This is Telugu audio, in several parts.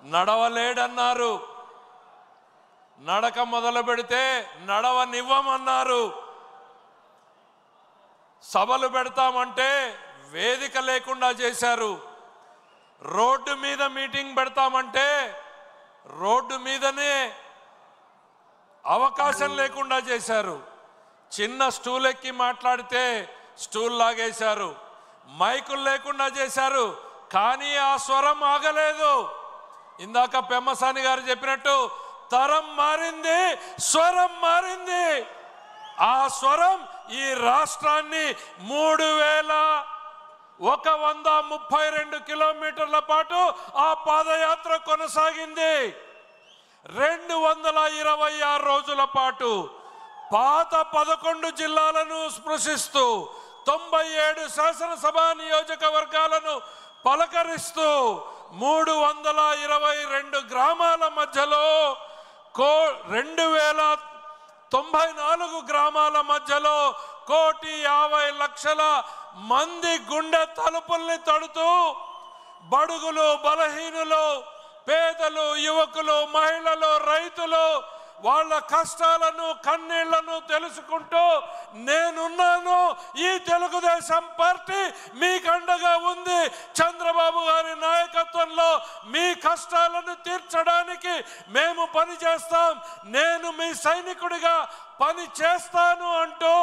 నడవలేడన్నారు. నడక మొదలు పెడితే నడవనివ్వమన్నారు. సభలు పెడతామంటే వేదిక లేకుండా చేశారు. రోడ్డు మీద మీటింగ్ పెడతామంటే రోడ్డు మీదనే అవకాశం లేకుండా చేశారు. చిన్న స్టూల్ ఎక్కి మాట్లాడితే స్టూల్ లాగేశారు. మైకులు లేకుండా చేశారు. కానీ ఆ స్వరం ఆగలేదు. ఇందాక పెమ్మసాని గారు చెప్పినట్టు తరం మారింది, స్వరం మారింది. ఆ స్వరం ఈ రాష్ట్రాన్ని 3132 కిలోమీటర్ల పాటు ఆ పాదయాత్ర కొనసాగింది. 226 రోజుల పాటు పాత 11 జిల్లాలను స్పృశిస్తూ 97 శాసనసభ నియోజకవర్గాలను పలకరిస్తూ 322 గ్రామాల మధ్యలో 2094 గ్రామాల మధ్యలో 1,50,00,000 మంది గుండె తలుపుల్ని తడుతూ బడుగులు, బలహీనులు, పేదలు, యువకులు, మహిళలు, రైతులు వాళ్ళ కష్టాలను, కన్నీళ్లను తెలుసుకుంటూ నేనున్నాను, ఈ తెలుగుదేశం పార్టీ మీకు అండగా ఉంది, చంద్రబాబు గారి నాయకత్వంలో మీ కష్టాలను తీర్చడానికి మేము పని చేస్తాం, నేను మీ సైనికుడిగా పని చేస్తాను అంటూ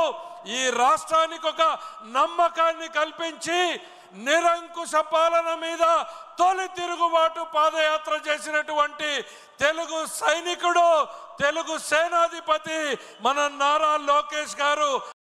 ఈ రాష్ట్రానికి ఒక నమ్మకాన్ని కల్పించి నిరంకుశ పాలన మీద తొలి తిరుగుబాటు పాదయాత్ర చేసినటువంటి తెలుగు సైనికుడు, తెలుగు సేనాధిపతి మన నారా లోకేష్ గారు.